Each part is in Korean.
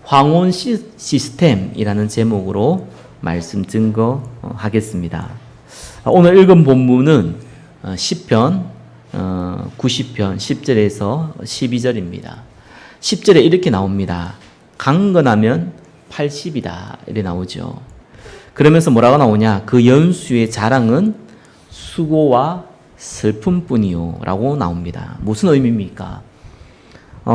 황혼 시스템이라는 제목으로 말씀 증거하겠습니다. 오늘 읽은 본문은 시편 90편 10절에서 12절입니다. 10절에 이렇게 나옵니다. 강건하면 80이다 이렇게 나오죠. 그러면서 뭐라고 나오냐? 그 연수의 자랑은 수고와 슬픔뿐이요 라고 나옵니다. 무슨 의미입니까?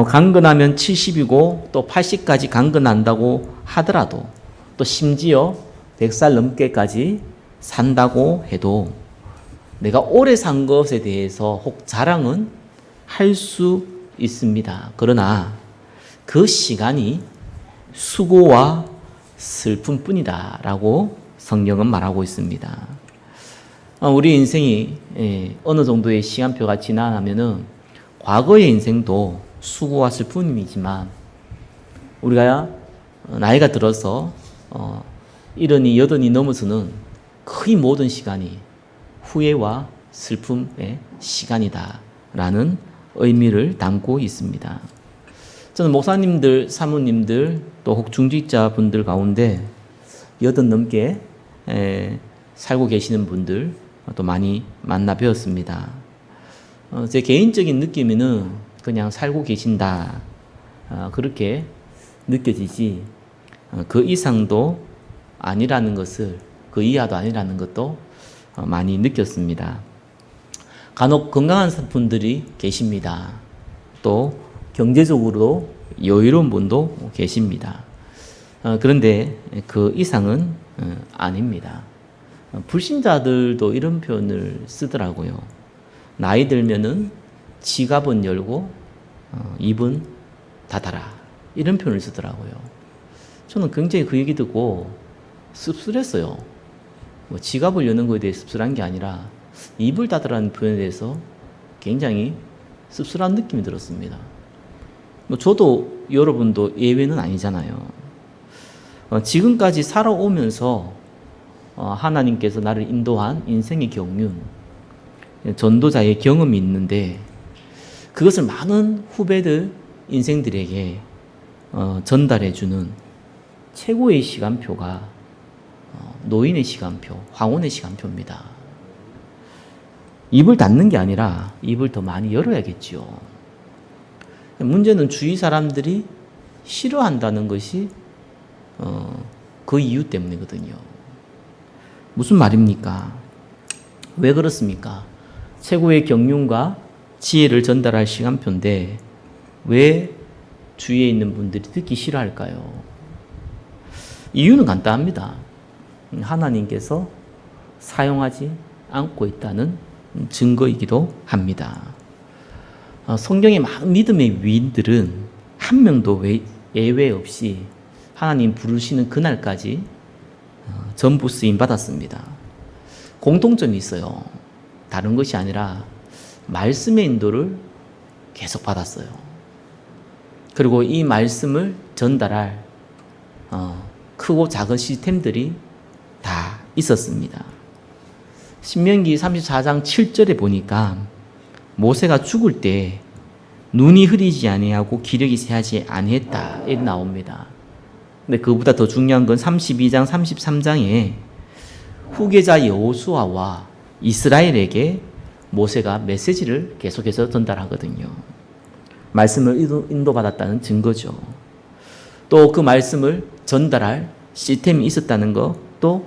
강건하면 70이고 또 80까지 강건한다고 하더라도 또 심지어 100살 넘게까지 산다고 해도 내가 오래 산 것에 대해서 혹 자랑은 할 수 있습니다. 그러나 그 시간이 수고와 슬픔뿐이다 라고 성경은 말하고 있습니다. 우리 인생이 어느 정도의 시간표가 지나가면은 과거의 인생도 수고와 슬픔이지만 우리가 나이가 들어서 70이 80이 넘어서는 거의 모든 시간이 후회와 슬픔의 시간이다라는 의미를 담고 있습니다. 저는 목사님들, 사모님들 또 혹 중직자분들 가운데 80 넘게 살고 계시는 분들 또 많이 만나 뵈었습니다. 제 개인적인 느낌에는 그냥 살고 계신다 그렇게 느껴지지 그 이상도 아니라는 것을 그 이하도 아니라는 것도 많이 느꼈습니다. 간혹 건강한 분들이 계십니다. 또 경제적으로 여유로운 분도 계십니다. 그런데 그 이상은 아닙니다. 불신자들도 이런 표현을 쓰더라고요. 나이 들면은 지갑은 열고 입은 닫아라 이런 표현을 쓰더라고요. 저는 굉장히 그 얘기 듣고 씁쓸했어요. 지갑을 여는 것에 대해 씁쓸한 게 아니라 입을 닫으라는 표현에 대해서 굉장히 씁쓸한 느낌이 들었습니다. 저도 여러분도 예외는 아니잖아요. 지금까지 살아오면서 하나님께서 나를 인도한 인생의 경륜, 전도자의 경험이 있는데 그것을 많은 후배들 인생들에게 전달해주는 최고의 시간표가 노인의 시간표, 황혼의 시간표입니다. 입을 닫는 게 아니라 입을 더 많이 열어야겠지요. 문제는 주위 사람들이 싫어한다는 것이 그 이유 때문이거든요. 무슨 말입니까? 왜 그렇습니까? 최고의 경륜과 지혜를 전달할 시간표인데 왜 주위에 있는 분들이 듣기 싫어할까요? 이유는 간단합니다. 하나님께서 사용하지 않고 있다는 증거이기도 합니다. 성경의 많은 믿음의 위인들은 한 명도 예외 없이 하나님 부르시는 그날까지 전부 쓰임 받았습니다. 공통점이 있어요. 다른 것이 아니라 말씀의 인도를 계속 받았어요. 그리고 이 말씀을 전달할 크고 작은 시스템들이 다 있었습니다. 신명기 34장 7절에 보니까 모세가 죽을 때 눈이 흐리지 아니하고 기력이 쇠하지 아니했다 이렇게 나옵니다. 근데 그보다 더 중요한 건 32장 33장에 후계자 여호수아와 이스라엘에게 모세가 메시지를 계속해서 전달하거든요. 말씀을 인도받았다는 증거죠. 또 그 말씀을 전달할 시스템이 있었다는 것도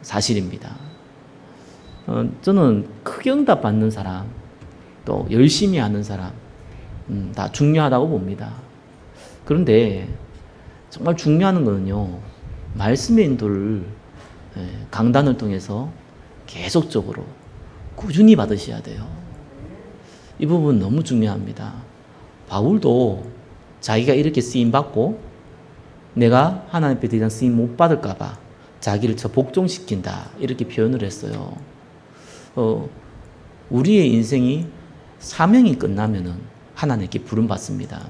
사실입니다. 저는 크게 응답받는 사람, 또 열심히 하는 사람, 다 중요하다고 봅니다. 그런데 정말 중요한 거는요, 말씀의 인도를 강단을 통해서 계속적으로 꾸준히 받으셔야 돼요. 이 부분 너무 중요합니다. 바울도 자기가 이렇게 쓰임받고 내가 하나님 앞에 더 이상 쓰임 못 받을까봐 자기를 저 복종시킨다 이렇게 표현을 했어요. 우리의 인생이 사명이 끝나면은 하나님께 부름받습니다.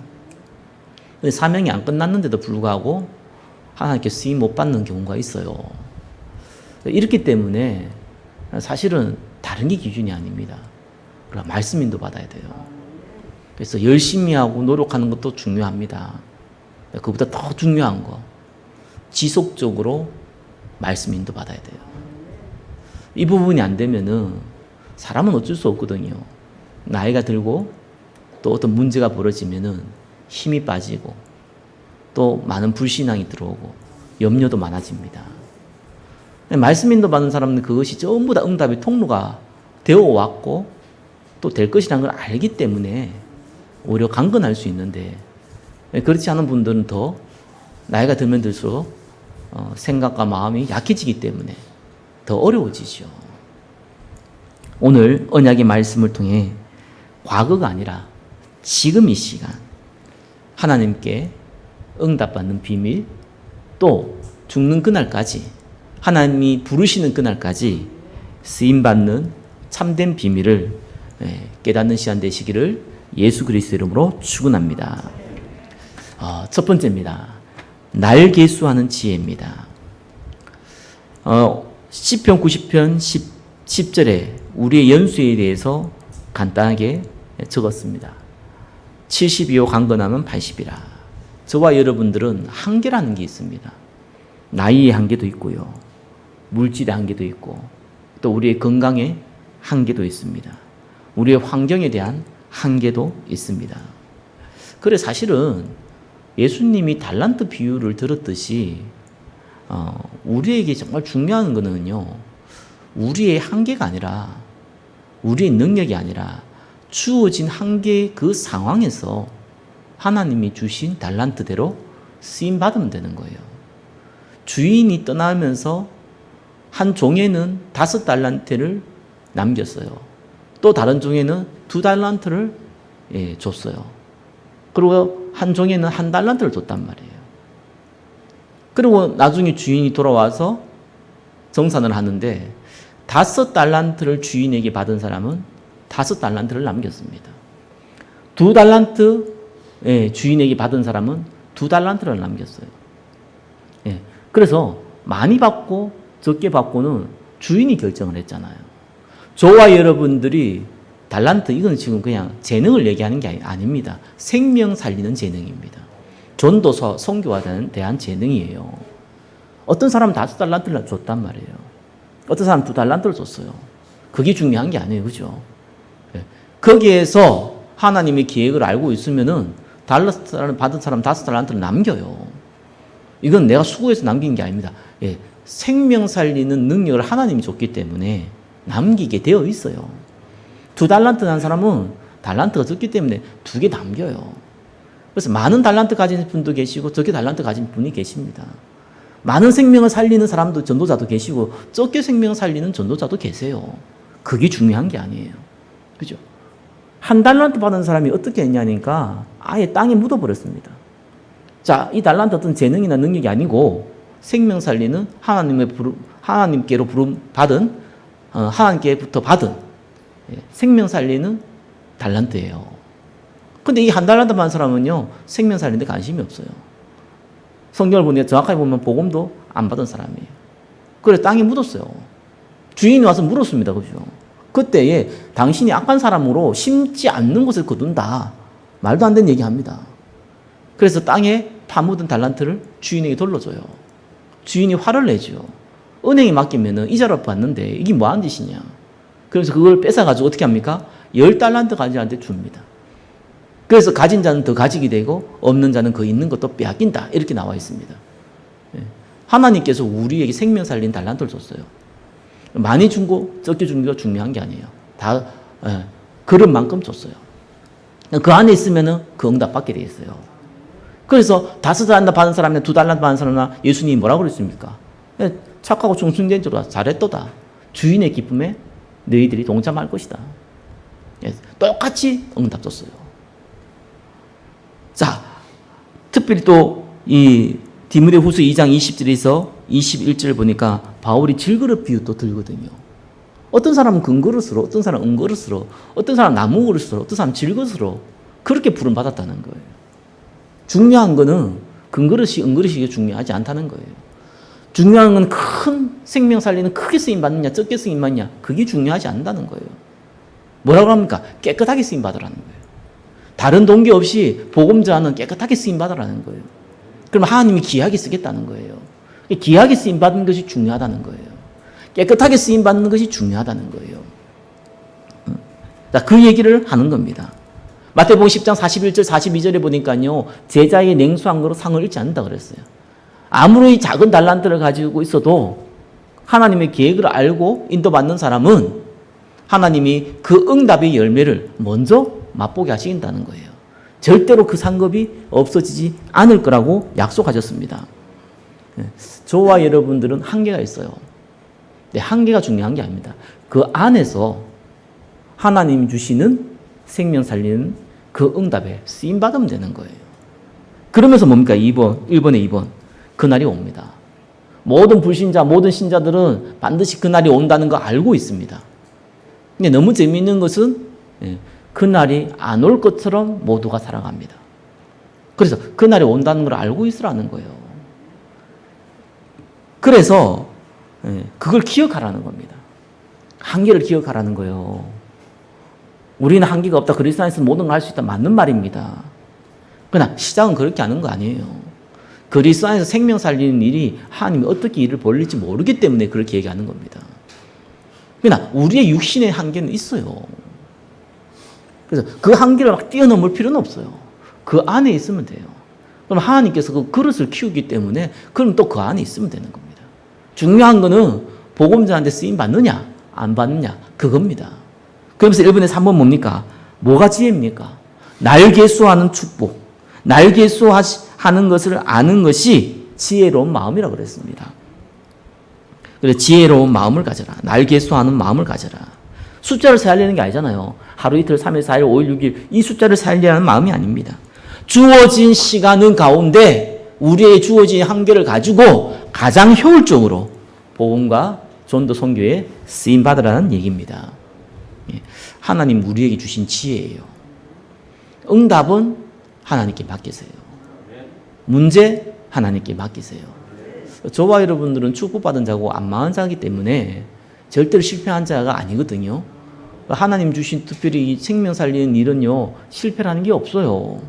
사명이 안 끝났는데도 불구하고 하나님께 쓰임 못 받는 경우가 있어요. 이렇기 때문에 사실은 다른 게 기준이 아닙니다. 그러나 말씀 인도 받아야 돼요. 그래서 열심히 하고 노력하는 것도 중요합니다. 그보다 더 중요한 거, 지속적으로 말씀 인도 받아야 돼요. 이 부분이 안 되면은 사람은 어쩔 수 없거든요. 나이가 들고 또 어떤 문제가 벌어지면은 힘이 빠지고 또 많은 불신앙이 들어오고 염려도 많아집니다. 말씀 인도 받는 사람은 그것이 전부 다 응답의 통로가 되어 왔고 또 될 것이라는 걸 알기 때문에 오히려 강건할 수 있는데, 그렇지 않은 분들은 더 나이가 들면 들수록 생각과 마음이 약해지기 때문에 더 어려워지죠. 오늘 언약의 말씀을 통해 과거가 아니라 지금 이 시간 하나님께 응답받는 비밀, 또 죽는 그날까지 하나님이 부르시는 그날까지 쓰임받는 참된 비밀을 깨닫는 시간 되시기를 예수 그리스도 이름으로 축원합니다. 첫 번째입니다. 날 계수하는 지혜입니다. 시편 90편 10절에 우리의 연수에 대해서 간단하게 적었습니다. 70이요 강건하면 80이라. 저와 여러분들은 한계라는 게 있습니다. 나이의 한계도 있고요. 물질의 한계도 있고 또 우리의 건강의 한계도 있습니다. 우리의 환경에 대한 한계도 있습니다. 그래 사실은 예수님이 달란트 비유를 들었듯이 우리에게 정말 중요한 거는요, 우리의 한계가 아니라 우리의 능력이 아니라 주어진 한계 그 상황에서 하나님이 주신 달란트대로 쓰임 받으면 되는 거예요. 주인이 떠나면서 한 종에는 5달란트를 남겼어요. 또 다른 종에는 2달란트를 줬어요. 그리고 한 종에는 1달란트를 줬단 말이에요. 그리고 나중에 주인이 돌아와서 정산을 하는데 5달란트를 주인에게 받은 사람은 5달란트를 남겼습니다. 2달란트 주인에게 받은 사람은 2달란트를 남겼어요. 그래서 많이 받고 적게 받고는 주인이 결정을 했잖아요. 저와 여러분들이 달란트, 이건 지금 그냥 재능을 얘기하는 게 아닙니다. 생명 살리는 재능입니다. 전도서, 선교와 대한 재능이에요. 어떤 사람은 5달란트를 줬단 말이에요. 어떤 사람은 2달란트를 줬어요. 그게 중요한 게 아니에요. 그죠? 거기에서 하나님의 계획을 알고 있으면은 받은 사람 5달란트를 남겨요. 이건 내가 수고해서 남긴 게 아닙니다. 생명 살리는 능력을 하나님이 줬기 때문에 남기게 되어 있어요. 2달란트 난 사람은 달란트가 적기 때문에 2개 남겨요. 그래서 많은 달란트 가진 분도 계시고 적게 달란트 가진 분이 계십니다. 많은 생명을 살리는 사람도 전도자도 계시고 적게 생명을 살리는 전도자도 계세요. 그게 중요한 게 아니에요. 그죠? 1달란트 받은 사람이 어떻게 했냐니까 아예 땅에 묻어버렸습니다. 자, 이 달란트 어떤 재능이나 능력이 아니고 생명 살리는 하나님께로 받은 하나님께부터 받은 생명 살리는 달란트예요. 근데 이 1달란트 받은 사람은요, 생명 살리는데 관심이 없어요. 성경을 보니까 정확하게 보면 복음도 안 받은 사람이에요. 그래서 땅에 묻었어요. 주인이 와서 물었습니다. 그죠? 그때에 당신이 악한 사람으로 심지 않는 곳을 거둔다. 말도 안 되는 얘기 합니다. 그래서 땅에 파묻은 달란트를 주인에게 돌려줘요. 주인이 화를 내죠. 은행에 맡기면은 이자를 받는데 이게 뭐 하는 짓이냐. 그래서 그걸 뺏어가지고 어떻게 합니까? 10달란트 가진 자한테 줍니다. 그래서 가진 자는 더 가지게 되고 없는 자는 그 있는 것도 빼앗긴다. 이렇게 나와 있습니다. 하나님께서 우리에게 생명 살린 달란트를 줬어요. 많이 준 거, 적게 준 거 중요한 게 아니에요. 다 그릇만큼 줬어요. 그 안에 있으면은 그 응답 받게 돼 있어요. 그래서 5달란트 받은 사람이나 2달란트 받은 사람이나 예수님이 뭐라고 그랬습니까? 착하고忠心된 자라 잘했도다. 주인의 기쁨에 너희들이 동참할 것이다. 똑같이 응답 줬어요. 자, 특별히 또 이 디모데후서 2장 20절에서 21절 보니까 바울이 질그릇 비유 또 들거든요. 어떤 사람은 금그릇으로, 어떤 사람은 은그릇으로, 어떤 사람은 나무그릇으로, 어떤 사람은 질그릇으로 그렇게 부름 받았다는 거예요. 중요한 거는 금그릇이 은그릇이 중요하지 않다는 거예요. 중요한 건 큰 생명 살리는 크게 쓰임 받느냐, 적게 쓰임 받느냐, 그게 중요하지 않다는 거예요. 뭐라고 합니까? 깨끗하게 쓰임 받으라는 거예요. 다른 동기 없이 복음자는 깨끗하게 쓰임 받으라는 거예요. 그럼 하나님이 귀하게 쓰겠다는 거예요. 귀하게 쓰임받는 것이 중요하다는 거예요. 깨끗하게 쓰임받는 것이 중요하다는 거예요. 자, 그 얘기를 하는 겁니다. 마태복음 10장 41절 42절에 보니까요, 제자의 냉수한 거로 상을 잃지 않는다 그랬어요. 아무리 작은 달란트를 가지고 있어도 하나님의 계획을 알고 인도받는 사람은 하나님이 그 응답의 열매를 먼저 맛보게 하신다는 거예요. 절대로 그 상급이 없어지지 않을 거라고 약속하셨습니다. 저와 여러분들은 한계가 있어요. 근데 한계가 중요한 게 아닙니다. 그 안에서 하나님이 주시는 생명 살리는 그 응답에 쓰임받으면 되는 거예요. 그러면서 뭡니까? 1번에 2번. 그날이 옵니다. 모든 불신자, 모든 신자들은 반드시 그날이 온다는 거 알고 있습니다. 근데 너무 재미있는 것은 그날이 안 올 것처럼 모두가 살아갑니다. 그래서 그날이 온다는 걸 알고 있으라는 거예요. 그래서 그걸 기억하라는 겁니다. 한계를 기억하라는 거예요. 우리는 한계가 없다. 그리스도 안에서 모든 걸 할 수 있다. 맞는 말입니다. 그러나 시작은 그렇게 하는 거 아니에요. 그리스도 안에서 생명 살리는 일이 하나님이 어떻게 일을 벌릴지 모르기 때문에 그렇게 얘기하는 겁니다. 그러나 우리의 육신의 한계는 있어요. 그래서 그 한계를 막 뛰어넘을 필요는 없어요. 그 안에 있으면 돼요. 그럼 하나님께서 그 그릇을 키우기 때문에 그럼 또 그 안에 있으면 되는 겁니다. 중요한 거는 복음자한테 쓰임 받느냐 안 받느냐 그겁니다. 그러면서 1번에 3번 뭡니까? 뭐가 지혜입니까? 날 계수하는 축복. 날 계수하는 것을 아는 것이 지혜로운 마음이라고 그랬습니다. 그래서 지혜로운 마음을 가져라. 날 계수하는 마음을 가져라. 숫자를 세하려는 게 아니잖아요. 하루 이틀, 3일, 4일, 5일, 6일 이 숫자를 세하려는 마음이 아닙니다. 주어진 시간은 가운데 우리의 주어진 한계를 가지고 가장 효율적으로 복음과 전도 선교에 쓰임 받으라는 얘기입니다. 하나님 우리에게 주신 지혜예요. 응답은 하나님께 맡기세요. 문제 하나님께 맡기세요. 저와 여러분들은 축복받은 자고 안 망한 자이기 때문에 절대로 실패한 자가 아니거든요. 하나님 주신 특별히 이 생명 살리는 일은요, 실패라는 게 없어요.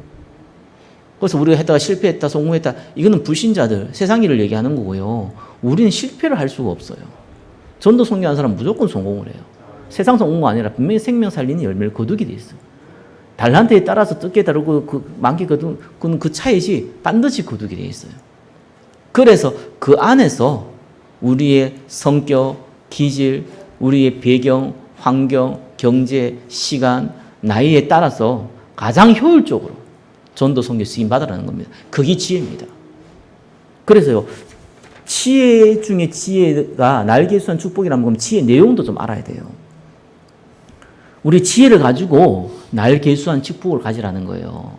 그래서 우리가 했다가 실패했다, 성공했다, 이거는 불신자들, 세상 일을 얘기하는 거고요. 우리는 실패를 할 수가 없어요. 전도 선교하는 사람은 무조건 성공을 해요. 세상 성공가 아니라 분명히 생명 살리는 열매를 거두게 돼 있어요. 달란트에 따라서 적게 다르고 많게 거두는 그 차이지 반드시 거두게 돼 있어요. 그래서 그 안에서 우리의 성격, 기질, 우리의 배경, 환경, 경제, 시간, 나이에 따라서 가장 효율적으로 전도 선교 쓰임 받으라는 겁니다. 그게 지혜입니다. 그래서요, 지혜 중에 지혜가 날 계수한 축복이라는 건 지혜 내용도 좀 알아야 돼요. 우리 지혜를 가지고 날 계수한 축복을 가지라는 거예요.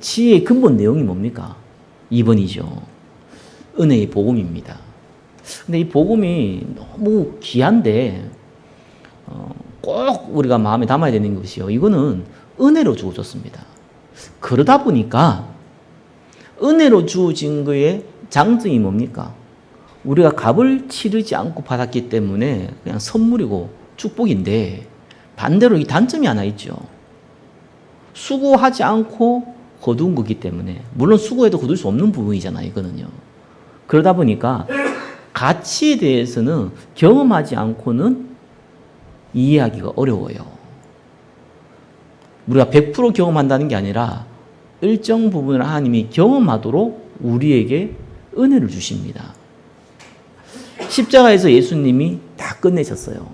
지혜의 근본 내용이 뭡니까? 2번이죠. 은혜의 복음입니다. 근데 이 복음이 너무 귀한데 꼭 우리가 마음에 담아야 되는 것이요. 이거는 은혜로 주어졌습니다. 그러다 보니까 은혜로 주어진 거의 장점이 뭡니까? 우리가 값을 치르지 않고 받았기 때문에 그냥 선물이고 축복인데 반대로 이 단점이 하나 있죠. 수고하지 않고 거둔 거기 때문에 물론 수고해도 거둘 수 없는 부분이잖아요. 이거는요. 그러다 보니까 가치에 대해서는 경험하지 않고는 이해하기가 어려워요. 우리가 100% 경험한다는 게 아니라 일정 부분을 하나님이 경험하도록 우리에게 은혜를 주십니다. 십자가에서 예수님이 다 끝내셨어요.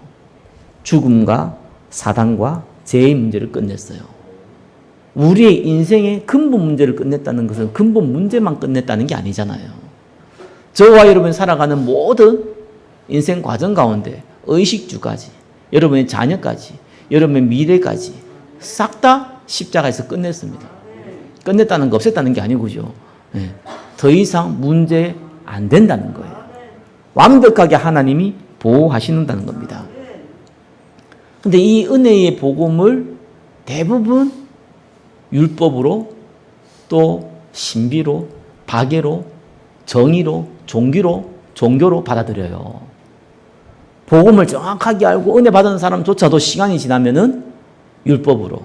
죽음과 사단과 죄의 문제를 끝냈어요. 우리의 인생의 근본 문제를 끝냈다는 것은 근본 문제만 끝냈다는 게 아니잖아요. 저와 여러분이 살아가는 모든 인생 과정 가운데 의식주까지, 여러분의 자녀까지, 여러분의 미래까지 싹 다 십자가에서 끝냈습니다. 끝냈다는 거 없앴다는 게 아니고요. 더 이상 문제 안 된다는 거예요. 완벽하게 하나님이 보호하시는다는 겁니다. 근데 이 은혜의 복음을 대부분 율법으로 또 신비로, 박애로, 정의로, 종교로 받아들여요. 복음을 정확하게 알고 은혜 받은 사람조차도 시간이 지나면은 율법으로,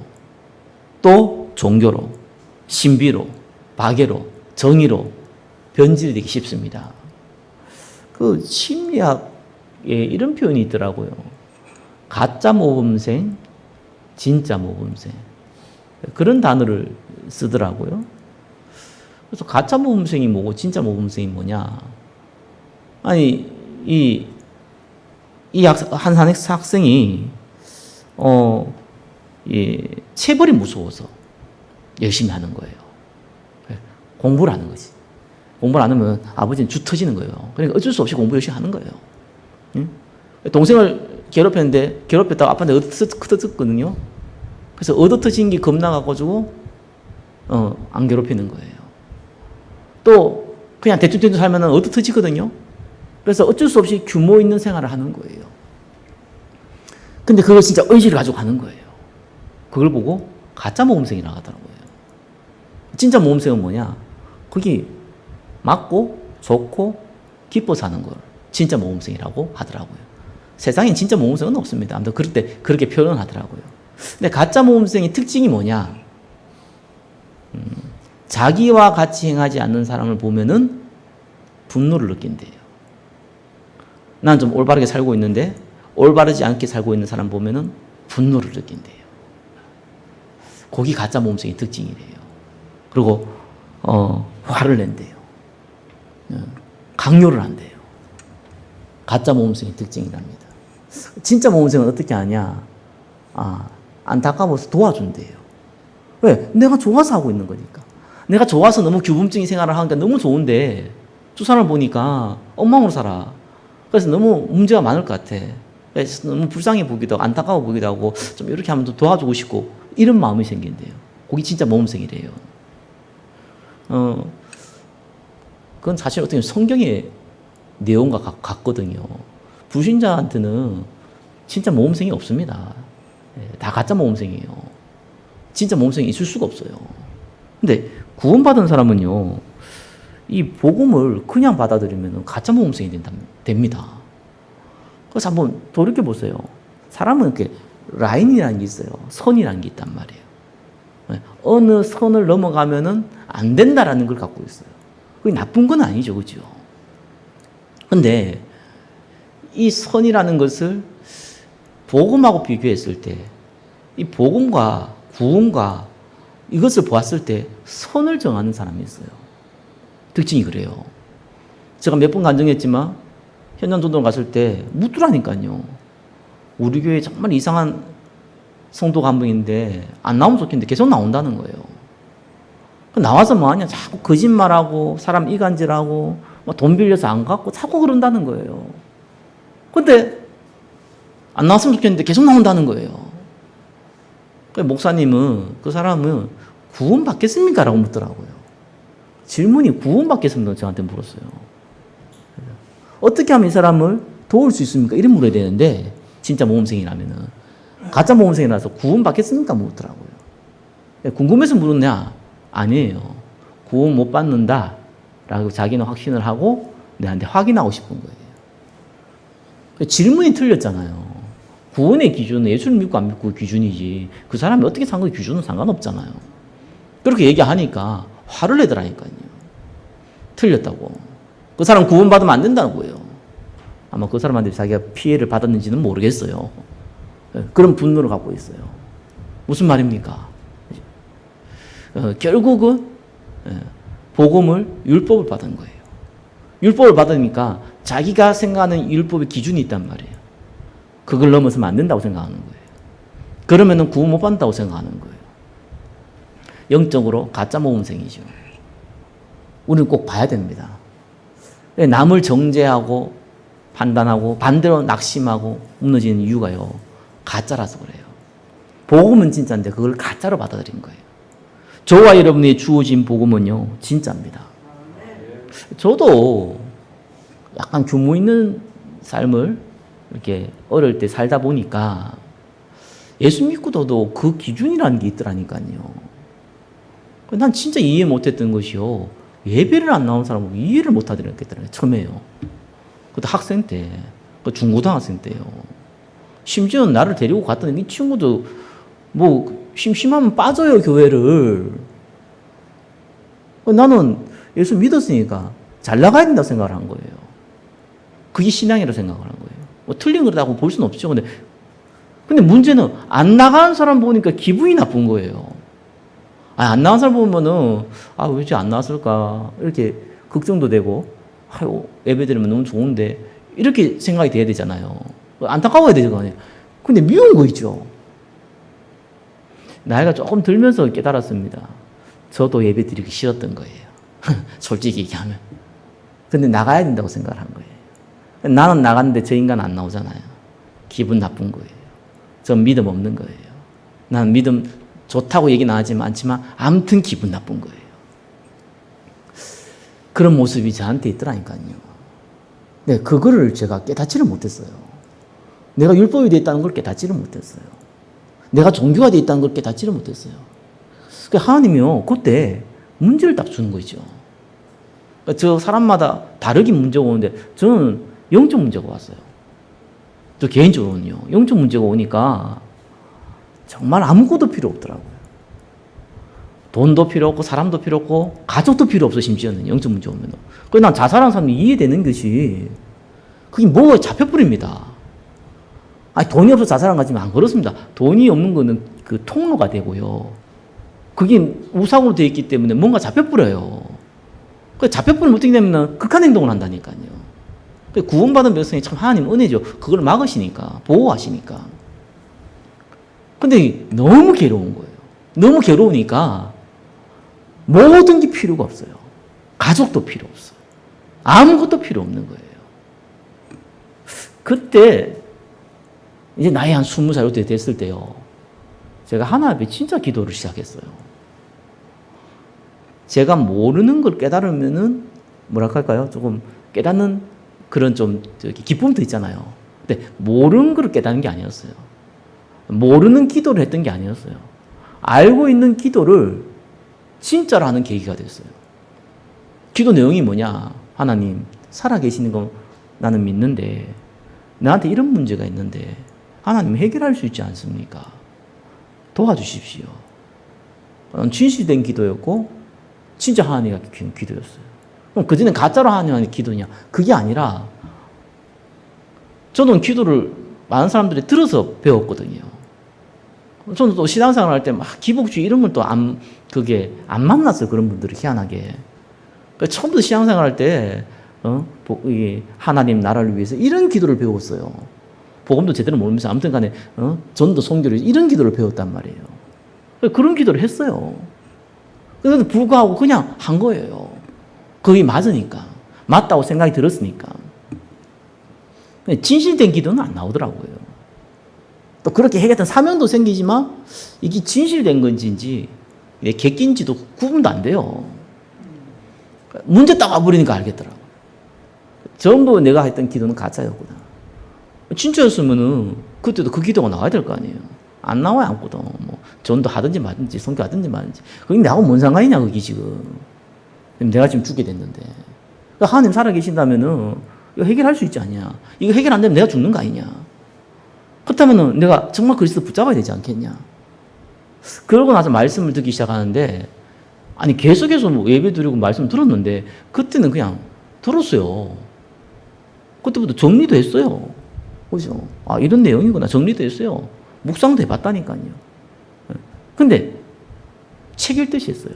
또 종교로, 신비로, 박애로, 정의로 변질되기 쉽습니다. 그 심리학에 이런 표현이 있더라고요. 가짜 모범생, 진짜 모범생. 그런 단어를 쓰더라고요. 그래서 가짜 모범생이 뭐고 진짜 모범생이 뭐냐? 아니 한 학생이 체벌이 무서워서 열심히 하는 거예요. 공부를 하는 거지. 공부를 안 하면 아버지는 주 터지는 거예요. 그러니까 어쩔 수 없이 공부 열심히 하는 거예요. 응? 동생을 괴롭혔는데 괴롭혔다가 아빠한테 얻어뜯거든요. 그래서 얻어터진 게 겁나가지고 안 괴롭히는 거예요. 또 그냥 대충 살면 얻어터지거든요. 그래서 어쩔 수 없이 규모 있는 생활을 하는 거예요. 근데 그걸 진짜 의지를 가지고 하는 거예요. 그걸 보고 가짜 모범생이라고 하더라고요. 진짜 모범생은 뭐냐? 거기 맞고 좋고 기뻐 사는 걸 진짜 모범생이라고 하더라고요. 세상엔 진짜 모범생은 없습니다. 아무튼 그럴 때 그렇게 표현을 하더라고요. 근데 가짜 모범생의 특징이 뭐냐? 자기와 같이 행하지 않는 사람을 보면은 분노를 느낀대요. 난 좀 올바르게 살고 있는데 올바르지 않게 살고 있는 사람 보면은 분노를 느낀대요. 거기 가짜 모범생의 특징이래요. 그리고 화를 낸대요. 강요를 한대요. 가짜 모범생의 특징이랍니다. 진짜 모범생은 어떻게 하냐? 안타까워서 도와준대요. 왜? 내가 좋아서 하고 있는 거니까. 내가 좋아서 너무 규범적인 생활을 하니까 너무 좋은데 두 사람을 보니까 엉망으로 살아. 그래서 너무 문제가 많을 것 같아. 그래서 너무 불쌍해 보기도 하고 안타까워 보기도 하고 좀 이렇게 하면 또 도와주고 싶고 이런 마음이 생긴대요. 그게 진짜 모범생이래요. 그건 사실 어떻게 보면 성경의 내용과 같거든요. 불신자한테는 진짜 모범생이 없습니다. 다 가짜 모범생이에요. 진짜 모범생이 있을 수가 없어요. 근데 구원받은 사람은요, 이 복음을 그냥 받아들이면 가짜 모범생이 됩니다. 그래서 한번 돌이켜보세요. 사람은 이렇게 라인이라는 게 있어요. 선이라는 게 있단 말이에요. 어느 선을 넘어가면은 안 된다라는 걸 갖고 있어요. 그게 나쁜 건 아니죠. 그죠? 근데 이 선이라는 것을 복음하고 비교했을 때, 이 복음과 구원과 이것을 보았을 때 선을 정하는 사람이 있어요. 특징이 그래요. 제가 몇 번 간증했지만 현장전도를 갔을 때 묻더라니까요. 우리 교회에 정말 이상한 성도가 한 분인데 안 나오면 좋겠는데 계속 나온다는 거예요. 나와서 뭐하냐? 자꾸 거짓말하고 사람 이간질하고 돈 빌려서 안 갚고 자꾸 그런다는 거예요. 근데 안 나왔으면 좋겠는데 계속 나온다는 거예요. 목사님은 그 사람은 구원 받겠습니까? 라고 묻더라고요. 질문이 구원 받겠습니까? 저한테 물었어요. 어떻게 하면 이 사람을 도울 수 있습니까? 이런 물어야 되는데 진짜 모범생이라면은 가짜 모범생이라서 구원 받겠습니까? 묻더라고요. 궁금해서 물었냐? 아니에요. 구원 못 받는다 라고 자기는 확신을 하고 내한테 확인하고 싶은 거예요. 질문이 틀렸잖아요. 구원의 기준은 예수를 믿고 안 믿고 기준이지 그 사람이 어떻게 산 거에 기준은 상관없잖아요. 그렇게 얘기하니까 화를 내더라니까요. 틀렸다고. 그 사람 구원받으면 안 된다고요. 아마 그 사람한테 자기가 피해를 받았는지는 모르겠어요. 그런 분노를 갖고 있어요. 무슨 말입니까? 결국은 복음을 율법을 받은 거예요. 율법을 받으니까 자기가 생각하는 율법의 기준이 있단 말이에요. 그걸 넘어서면 안 된다고 생각하는 거예요. 그러면은 구원 못 받는다고 생각하는 거예요. 영적으로 가짜 모범생이죠. 우리는 꼭 봐야 됩니다. 남을 정죄하고 판단하고 반대로 낙심하고 무너지는 이유가요. 가짜라서 그래요. 복음은 진짜인데 그걸 가짜로 받아들인 거예요. 저와 여러분이 주어진 복음은요. 진짜입니다. 저도 약간 규모 있는 삶을 이렇게 어릴 때 살다 보니까 예수 믿고도 그 기준이라는 게 있더라니까요. 난 진짜 이해 못했던 것이요. 예배를 안 나온 사람은 이해를 못하더라고요. 처음에요. 그때 학생 때, 중고등학생 때요. 심지어 나를 데리고 갔더니 이 친구도 뭐 심심하면 빠져요 교회를. 나는 예수 믿었으니까 잘 나가야 된다고 생각을 한 거예요. 그게 신앙이라고 생각을 한 거예요. 뭐 틀린 거라고 볼 수는 없죠. 근데 문제는 안 나가는 사람 보니까 기분이 나쁜 거예요. 안 나간 사람 보면은, 왜 안 나왔을까? 이렇게 걱정도 되고, 예배 드리면 너무 좋은데, 이렇게 생각이 돼야 되잖아요. 안타까워야 되잖아요. 근데 미운 거 있죠. 나이가 조금 들면서 깨달았습니다. 저도 예배 드리기 싫었던 거예요. 솔직히 얘기하면. 근데 나가야 된다고 생각을 한 거예요. 나는 나갔는데 저 인간 안 나오잖아요. 기분 나쁜 거예요. 전 믿음 없는 거예요. 난 믿음 좋다고 얘기는 하지만 아무튼 기분 나쁜 거예요. 그런 모습이 저한테 있더라니까요. 네, 그거를 제가 깨닫지를 못했어요. 내가 율법이 되어 있다는 걸 깨닫지를 못했어요. 내가 종교가 되어 있다는 걸 깨닫지를 못했어요. 하나님이요, 그때 문제를 딱 주는 거죠. 저 사람마다 다르게 문제가 오는데 저는 영적 문제가 왔어요. 저 개인적으로는요. 영적 문제가 오니까 정말 아무것도 필요 없더라고요. 돈도 필요 없고 사람도 필요 없고 가족도 필요 없어. 심지어는 영적 문제 오면. 그래서 난 자살하는 사람이 이해되는 것이 그게 뭐가 잡혀버립니다. 돈이 없어서 자살한 거지만 안 그렇습니다. 돈이 없는 거는 그 통로가 되고요. 그게 우상으로 되어 있기 때문에 뭔가 잡혀버려요. 그 잡혀버리면 어떻게 되면 극한 행동을 한다니까요. 구원받은 백성이 참 하나님 은혜죠. 그걸 막으시니까, 보호하시니까. 근데 너무 괴로운 거예요. 너무 괴로우니까 모든 게 필요가 없어요. 가족도 필요 없어요. 아무것도 필요 없는 거예요. 그때 이제 나이 한 20살 이렇게 됐을 때요. 제가 하나님 앞에 진짜 기도를 시작했어요. 제가 모르는 걸 깨달으면은 뭐랄까요? 조금 깨닫는 그런 좀 기쁨도 있잖아요. 근데 모르는 걸 깨닫는 게 아니었어요. 모르는 기도를 했던 게 아니었어요. 알고 있는 기도를 진짜로 하는 계기가 됐어요. 기도 내용이 뭐냐? 하나님, 살아계시는 거 나는 믿는데 나한테 이런 문제가 있는데 하나님 해결할 수 있지 않습니까? 도와주십시오. 진실된 기도였고 진짜 하나님의 기도였어요. 그럼 그전엔 가짜로 하나님의 기도냐? 그게 아니라 저는 기도를 많은 사람들이 들어서 배웠거든요. 저는 또 신앙생활 할 때 막 기복주의 이런 건 또 그게 안 만났어요. 그런 분들이 희한하게. 처음부터 신앙생활 할 때 하나님 나라를 위해서 이런 기도를 배웠어요. 복음도 제대로 모르면서 아무튼 간에 전도 선교를 이런 기도를 배웠단 말이에요. 그런 기도를 했어요. 그런데 불구하고 그냥 한 거예요. 그게 맞으니까. 맞다고 생각이 들었으니까. 진실된 기도는 안 나오더라고요. 또 그렇게 해야겠다는 사명도 생기지만 이게 진실된 건지 객기인지도 구분도 안 돼요. 문제 딱 와버리니까 알겠더라고요. 전부 내가 했던 기도는 가짜였구나. 진짜였으면은 그때도 그 기도가 나와야 될 거 아니에요. 안 나와요, 아무것도. 뭐 전도 하든지 말든지 선교하든지 말든지. 그게 나하고 뭔 상관이냐, 그게 지금. 내가 지금 죽게 됐는데. 하나님 살아계신다면은 이거 해결할 수 있지 않냐. 이거 해결 안 되면 내가 죽는 거 아니냐. 그렇다면은 내가 정말 그리스도 붙잡아야 되지 않겠냐. 그러고 나서 말씀을 듣기 시작하는데, 아니, 계속해서 뭐 예배 드리고 말씀 들었는데, 그때는 그냥 들었어요. 그때부터 정리도 했어요. 그죠? 이런 내용이구나. 정리도 했어요. 묵상도 해봤다니까요. 근데 책 읽듯이 했어요.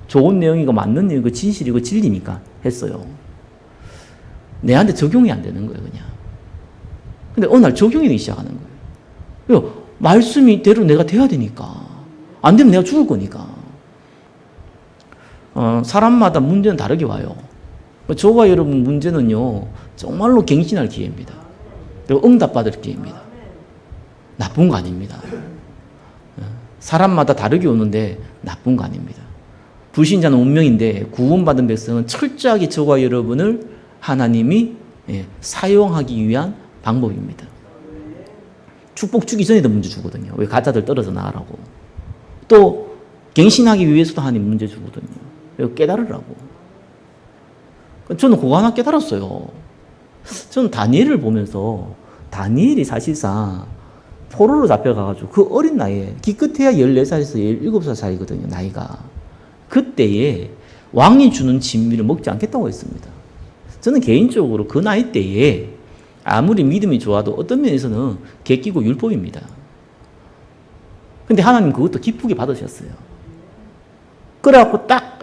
좋은 내용이고 맞는 내용이고 진실이고 진리니까 했어요. 내한테 적용이 안 되는 거예요, 그냥. 근데 어느 날 적용이 되기 시작하는 거예요. 말씀이 대로 내가 돼야 되니까. 안 되면 내가 죽을 거니까. 사람마다 문제는 다르게 와요. 저와 여러분 문제는요, 정말로 갱신할 기회입니다. 그리고 응답받을 기회입니다. 나쁜 거 아닙니다. 사람마다 다르게 오는데 나쁜 거 아닙니다. 불신자는 운명인데 구원받은 백성은 철저하게 저와 여러분을 하나님이 사용하기 위한 방법입니다. 축복 주기 전에도 문제 주거든요. 왜 가짜들 떨어져 나가라고. 또 갱신하기 위해서도 하나님 문제 주거든요. 깨달으라고. 저는 그거 하나 깨달았어요. 저는 다니엘을 보면서 다니엘이 사실상 포로로 잡혀가가지고 그 어린 나이에 기껏해야 14살에서 17살 사이거든요. 나이가. 그때에 왕이 주는 진미를 먹지 않겠다고 했습니다. 저는 개인적으로 그 나이 때에 아무리 믿음이 좋아도 어떤 면에서는 객기고 율법입니다. 근데 하나님 그것도 기쁘게 받으셨어요. 그래갖고 딱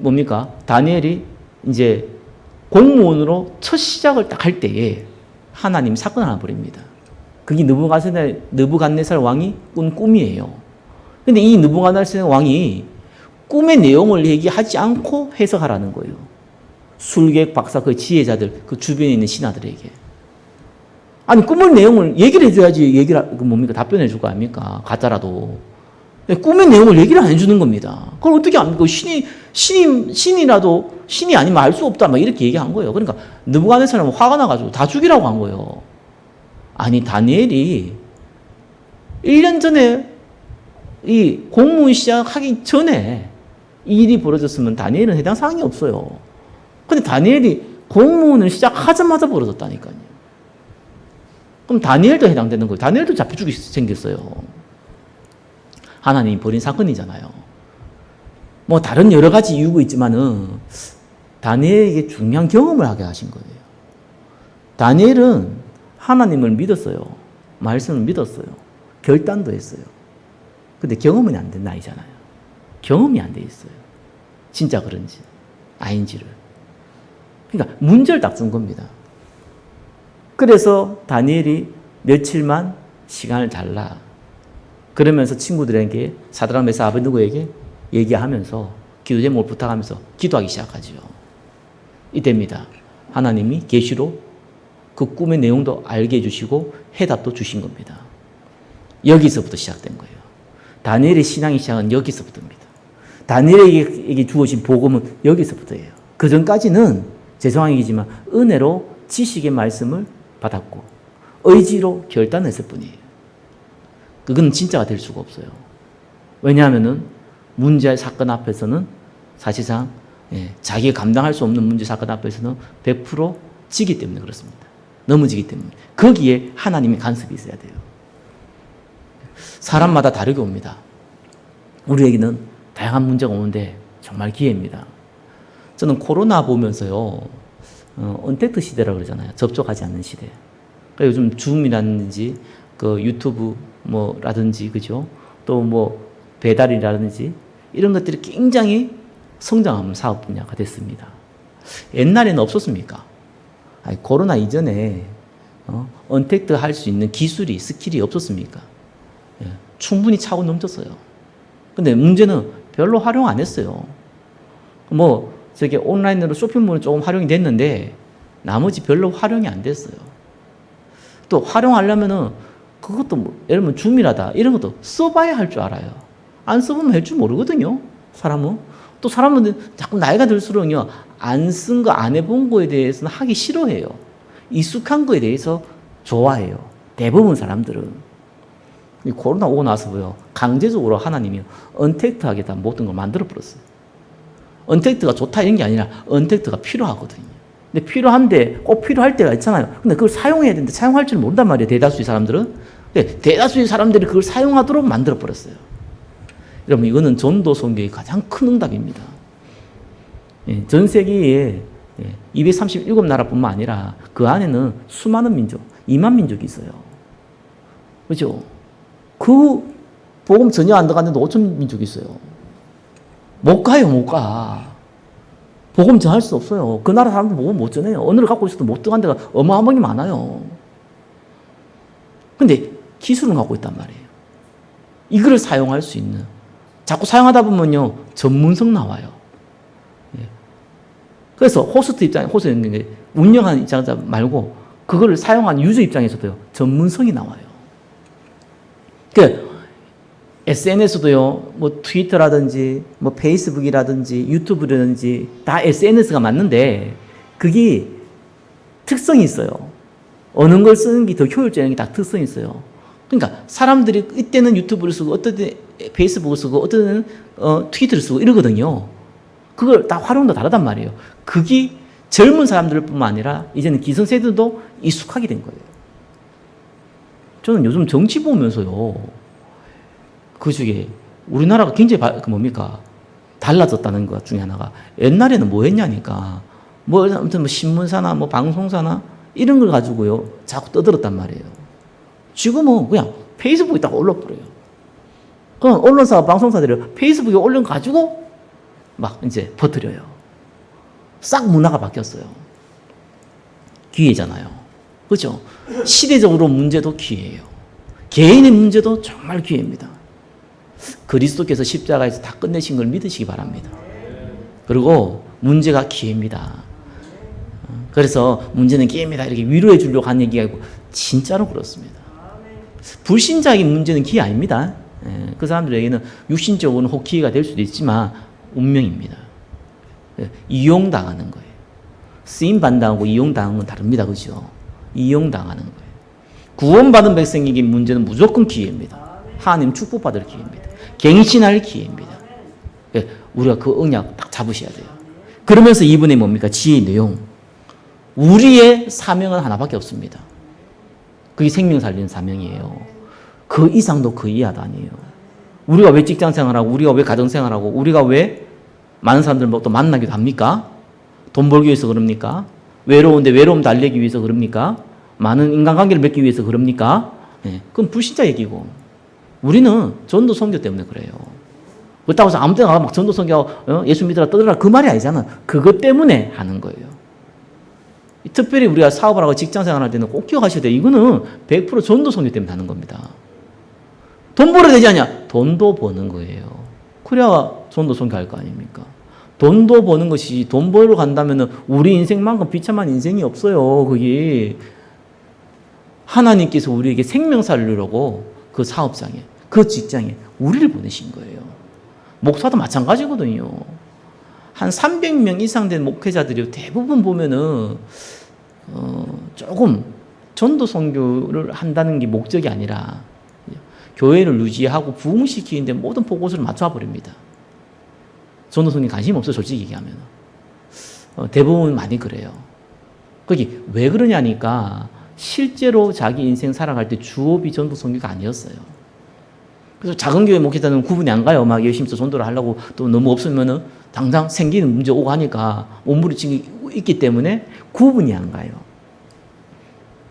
뭡니까? 다니엘이 이제 공무원으로 첫 시작을 딱 할 때에 하나님 사건 하나 벌입니다. 그게 느부갓네살 왕이 꾼 꿈이에요. 근데 이 느부갓네살 왕이 꿈의 내용을 얘기하지 않고 해석하라는 거예요. 술객 박사 그 지혜자들 그 주변에 있는 신하들에게. 아니 꿈의 내용을 얘기를 해줘야지 답변해 줄 거 아닙니까? 가짜라도. 꿈의 내용을 얘기를 안 해주는 겁니다. 그걸 어떻게 압니까? 신이라도 신이 아니면 알 수 없다 막 이렇게 얘기한 거예요. 그러니까 느부갓네살은 화가 나가지고 다 죽이라고 한 거예요. 아니 다니엘이 1년 전에 이 공무원 시작하기 전에 이 일이 벌어졌으면 다니엘은 해당 사항이 없어요. 근데 다니엘이 공무원을 시작하자마자 벌어졌다니까요. 그럼 다니엘도 해당되는 거예요. 다니엘도 잡혀 죽이 생겼어요. 하나님이 벌인 사건이잖아요. 뭐 다른 여러 가지 이유가 있지만은 다니엘에게 중요한 경험을 하게 하신 거예요. 다니엘은 하나님을 믿었어요. 말씀을 믿었어요. 결단도 했어요. 근데 경험은 안 된 나이잖아요. 경험이 안 돼 있어요. 진짜 그런지 아닌지를. 그러니까 문제를 딱 준 겁니다. 그래서 다니엘이 며칠만 시간을 달라. 그러면서 친구들에게 사드락 메삭 아벳느고에게 얘기하면서 기도 제목을 부탁하면서 기도하기 시작하죠. 이때입니다. 하나님이 계시로 그 꿈의 내용도 알게 해주시고 해답도 주신 겁니다. 여기서부터 시작된 거예요. 다니엘의 신앙의 시작은 여기서부터입니다. 다니엘에게 주어진 복음은 여기서부터예요. 그 전까지는 죄송한 얘기지만 은혜로 지식의 말씀을 받았고 의지로 결단했을 뿐이에요. 그건 진짜가 될 수가 없어요. 왜냐하면은 문제 사건 앞에서는 사실상 자기가 감당할 수 없는 문제 사건 앞에서는 100% 지기 때문에 그렇습니다. 넘어지기 때문에. 거기에 하나님의 간섭이 있어야 돼요. 사람마다 다르게 옵니다. 우리에게는 다양한 문제가 오는데 정말 기회입니다. 저는 코로나 보면서요, 언택트 시대라고 그러잖아요. 접촉하지 않는 시대. 그러니까 요즘 줌이라든지 그 유튜브 라든지 그죠? 또 배달이라든지 이런 것들이 굉장히 성장하는 사업 분야가 됐습니다. 옛날에는 없었습니까? 아니, 코로나 이전에 언택트 할 수 있는 기술이 스킬이 없었습니까? 예, 충분히 차고 넘쳤어요. 근데 문제는 별로 활용 안 했어요. 저게 온라인으로 쇼핑몰은 조금 활용이 됐는데 나머지 별로 활용이 안 됐어요. 또 활용하려면은 그것도 예를 들면 줌이라다 이런 것도 써봐야 할 줄 알아요. 안 써보면 할 줄 모르거든요. 사람은. 또 사람은 자꾸 나이가 들수록요, 안 쓴 거, 안 해본 거에 대해서는 하기 싫어해요. 익숙한 거에 대해서 좋아해요. 대부분 사람들은. 코로나 오고 나서요, 강제적으로 하나님이 언택트하게 다 모든 걸 만들어버렸어요. 언택트가 좋다 이런 게 아니라 언택트가 필요하거든요. 근데 필요한데 꼭 필요할 때가 있잖아요. 근데 그걸 사용해야 되는데 사용할 줄 모른단 말이에요. 대다수의 사람들은. 근데 대다수의 사람들이 그걸 사용하도록 만들어버렸어요. 여러분 이거는 전도 선교의 가장 큰 응답입니다. 전 세계에 237나라뿐만 아니라 그 안에는 수많은 민족, 2만 민족이 있어요. 그렇죠? 그 복음 전혀 안 들어갔는데 5천 민족이 있어요. 못 가요, 못 가. 복음 전할 수 없어요. 그 나라 사람들 복음 못 전해요. 언어를 갖고 있어도 못 들어간 데가 어마어마하게 많아요. 근데 기술은 갖고 있단 말이에요. 이거를 사용할 수 있는. 자꾸 사용하다 보면요, 전문성 나와요. 그래서 호스트 운영하는 입장자 말고 그거를 사용하는 유저 입장에서도요, 전문성이 나와요. SNS도요, 트위터라든지, 페이스북이라든지, 유튜브라든지, 다 SNS가 맞는데, 그게 특성이 있어요. 어느 걸 쓰는 게 더 효율적인 게 다 특성이 있어요. 그러니까, 사람들이 이때는 유튜브를 쓰고, 어떤 때 페이스북을 쓰고, 어떤 때는 트위터를 쓰고 이러거든요. 그걸 다 활용도 다르단 말이에요. 그게 젊은 사람들 뿐만 아니라, 이제는 기성세대도 익숙하게 된 거예요. 저는 요즘 정치 보면서요, 그 중에 우리나라가 굉장히 달라졌다는 것 중에 하나가 옛날에는 뭐 했냐니까 아무튼 신문사나 방송사나 이런 걸 가지고요 자꾸 떠들었단 말이에요. 지금은 그냥 페이스북에다가 올려버려요. 그럼 언론사와 방송사들이 페이스북에 올려 가지고 막 이제 퍼뜨려요. 싹 문화가 바뀌었어요. 기회잖아요. 그렇죠? 시대적으로 문제도 기회예요. 개인의 문제도 정말 기회입니다. 그리스도께서 십자가에서 다 끝내신 걸 믿으시기 바랍니다. 그리고 문제가 기회입니다. 그래서 문제는 기회입니다. 이렇게 위로해 주려고 하는 얘기가 아니고 진짜로 그렇습니다. 불신자에게 문제는 기회 아닙니다. 그 사람들에게는 육신적으로는 혹 기회가 될 수도 있지만 운명입니다. 이용당하는 거예요. 쓰임받는다고 이용당하는 건 다릅니다. 그죠? 이용당하는 거예요. 구원받은 백성에게 문제는 무조건 기회입니다. 하나님 축복받을 기회입니다. 갱신할 기회입니다. 우리가 그 언약 딱 잡으셔야 돼요. 그러면서 이분의 뭡니까? 지혜의 내용. 우리의 사명은 하나밖에 없습니다. 그게 생명 살리는 사명이에요. 그 이상도 그 이하도 아니에요. 우리가 왜 직장 생활하고, 우리가 왜 가정 생활하고, 우리가 왜 많은 사람들 또 만나기도 합니까? 돈 벌기 위해서 그럽니까? 외로운데 외로움 달래기 위해서 그럽니까? 많은 인간관계를 맺기 위해서 그럽니까? 그건 불신자 얘기고. 우리는 전도 선교 때문에 그래요. 그렇다고 해서 아무 때나 가서 막 전도 선교하고 예수 믿으라 떠들라 그 말이 아니잖아. 그것 때문에 하는 거예요. 특별히 우리가 사업을 하고 직장 생활할 때는 꼭 기억하셔야 돼요. 이거는 100% 전도 선교 때문에 하는 겁니다. 돈 벌어야 되지 않냐? 돈도 버는 거예요. 그래야 전도 선교할 거 아닙니까? 돈도 버는 것이 돈 벌러 간다면 우리 인생만큼 비참한 인생이 없어요. 그게 하나님께서 우리에게 생명 살리려고 그 사업장에 그 직장에 우리를 보내신 거예요. 목사도 마찬가지거든요. 한 300명 이상 된 목회자들이 대부분 보면은 조금 전도 선교를 한다는 게 목적이 아니라 교회를 유지하고 부흥시키는데 모든 포커스를 맞춰 버립니다. 전도 선교에 관심이 없어요. 솔직히 얘기하면. 대부분 많이 그래요. 그게 왜 그러냐니까 실제로 자기 인생 살아갈 때 주업이 전도 선교가 아니었어요. 그래서 작은 교회 목회자는 구분이 안 가요. 막 열심히 전도를 하려고 또 너무 없으면은 당장 생기는 문제 오고 하니까 몸부림치기 있기 때문에 구분이 안 가요.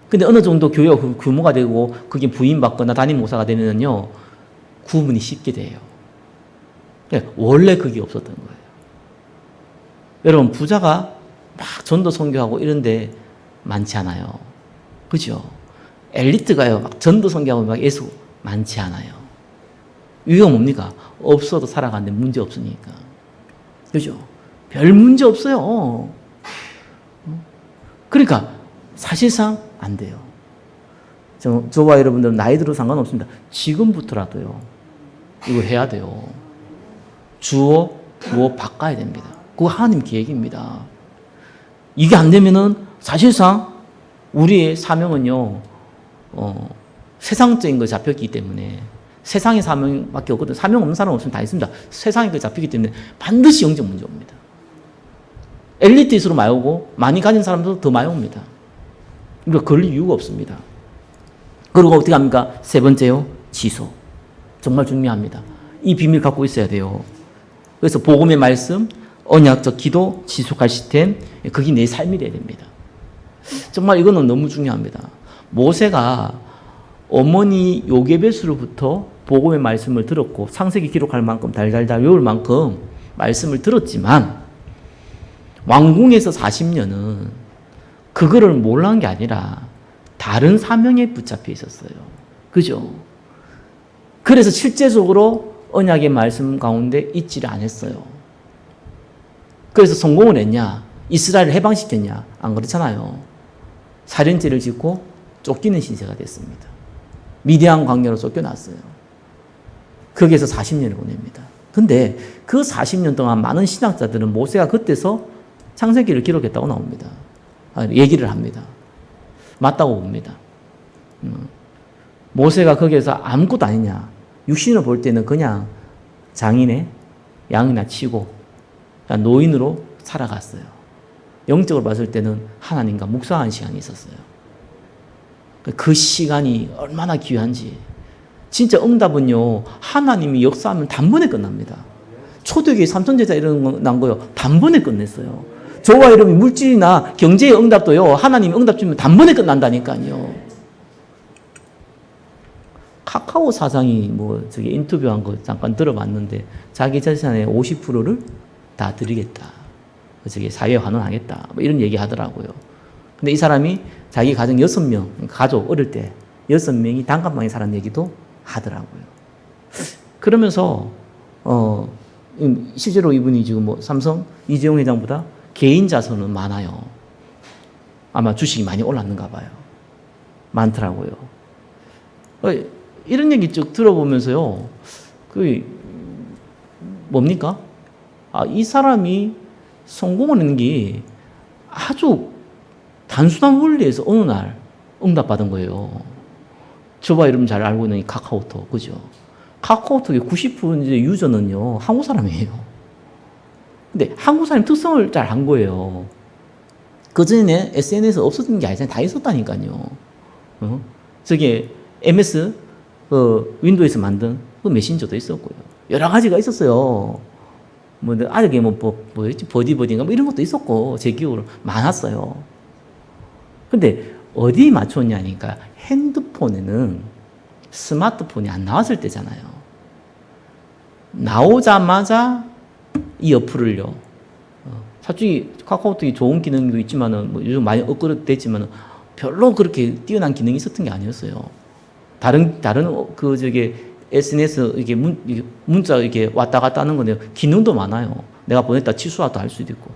근데 어느 정도 교회가 규모가 되고 그게 부임받거나 담임 목사가 되면요 구분이 쉽게 돼요. 원래 그게 없었던 거예요. 여러분 부자가 막 전도 선교하고 이런데 많지 않아요. 그죠? 엘리트가요 막 전도 선교하고 막 예수 많지 않아요. 이유가 뭡니까? 없어도 살아가는데 문제 없으니까. 그죠? 별 문제 없어요. 그러니까 사실상 안 돼요. 저와 여러분들은 나이 들어도 상관없습니다. 지금부터라도요. 이거 해야 돼요. 주어 바꿔야 됩니다. 그거 하나님 계획입니다. 이게 안 되면은 사실상 우리의 사명은요, 세상적인 거 잡혔기 때문에 세상의 사명밖에 없거든. 사명 없는 사람 없으면 다 있습니다. 세상에 그 잡히기 때문에 반드시 영적 문제 옵니다. 엘리트일수록 많이 오고 많이 가진 사람도 더 많이 옵니다. 그러니까 걸릴 이유가 없습니다. 그리고 어떻게 합니까? 세 번째요. 지속. 정말 중요합니다. 이 비밀 갖고 있어야 돼요. 그래서 복음의 말씀, 언약적 기도, 지속할 시스템, 그게 내 삶이 돼야 됩니다. 정말 이거는 너무 중요합니다. 모세가 어머니 요게벳으로부터 복음의 말씀을 들었고 창세기 기록할 만큼 달달달 외울 만큼 말씀을 들었지만 왕궁에서 40년은 그거를 몰라한 게 아니라 다른 사명에 붙잡혀 있었어요. 그죠? 그래서 실제적으로 언약의 말씀 가운데 있지를 않았어요. 그래서 성공을 했냐? 이스라엘을 해방시켰냐? 안 그렇잖아요. 살인죄를 짓고 쫓기는 신세가 됐습니다. 미디안 광야로 쫓겨났어요. 거기에서 40년을 보냅니다. 근데 그 40년 동안 많은 신학자들은 모세가 그때서 창세기를 기록했다고 나옵니다. 얘기를 합니다. 맞다고 봅니다. 모세가 거기에서 아무것도 아니냐. 육신을 볼 때는 그냥 장인의 양이나 치고 노인으로 살아갔어요. 영적으로 봤을 때는 하나님과 묵상하는 시간이 있었어요. 그 시간이 얼마나 귀한지. 진짜 응답은요, 하나님이 역사하면 단번에 끝납니다. 초대교회 삼천제자 이런 거 난 거요. 단번에 끝냈어요. 저와 여러분 물질이나 경제의 응답도요. 하나님 응답 주면 단번에 끝난다니까요. 카카오 사장이 뭐 저기 인터뷰한 거 잠깐 들어봤는데 자기 재산의 50%를 다 드리겠다. 저기 사회에 환원하겠다. 뭐 이런 얘기 하더라고요. 근데 이 사람이 자기 가정 6명, 가족 어릴 때 6명이 단칸방에 사는 얘기도 하더라고요. 그러면서 실제로 이분이 지금 뭐 삼성 이재용 회장보다 개인 자산은 많아요. 아마 주식이 많이 올랐는가 봐요. 많더라고요. 이런 얘기 쭉 들어보면서요. 뭡니까? 이 사람이 성공을 하는 게 아주 단순한 원리에서 어느 날 응답받은 거예요. 저와 여러분 잘 알고 있는 이 카카오톡, 그죠? 카카오톡의 90% 이제 유저는요, 한국 사람이에요. 근데 한국 사람 특성을 잘 한 거예요. 그전에 SNS 없었던 게 아니잖아요. 다 있었다니까요. 저게 MS, 윈도우에서 만든 그 메신저도 있었고요. 여러 가지가 있었어요. 아직에 뭐였지? 버디인가 뭐 이런 것도 있었고, 제 기억으로 많았어요. 근데 어디 맞췄냐니까 핸드폰에는 스마트폰이 안 나왔을 때잖아요. 나오자마자 이 어플을요. 솔직히 카카오톡이 좋은 기능도 있지만은 뭐 요즘 많이 업그레이드됐지만은 별로 그렇게 뛰어난 기능이 있었던 게 아니었어요. 다른 SNS 이게 문자 이렇게 왔다 갔다 하는 건데 기능도 많아요. 내가 보냈다 취소도 할 수도 있고,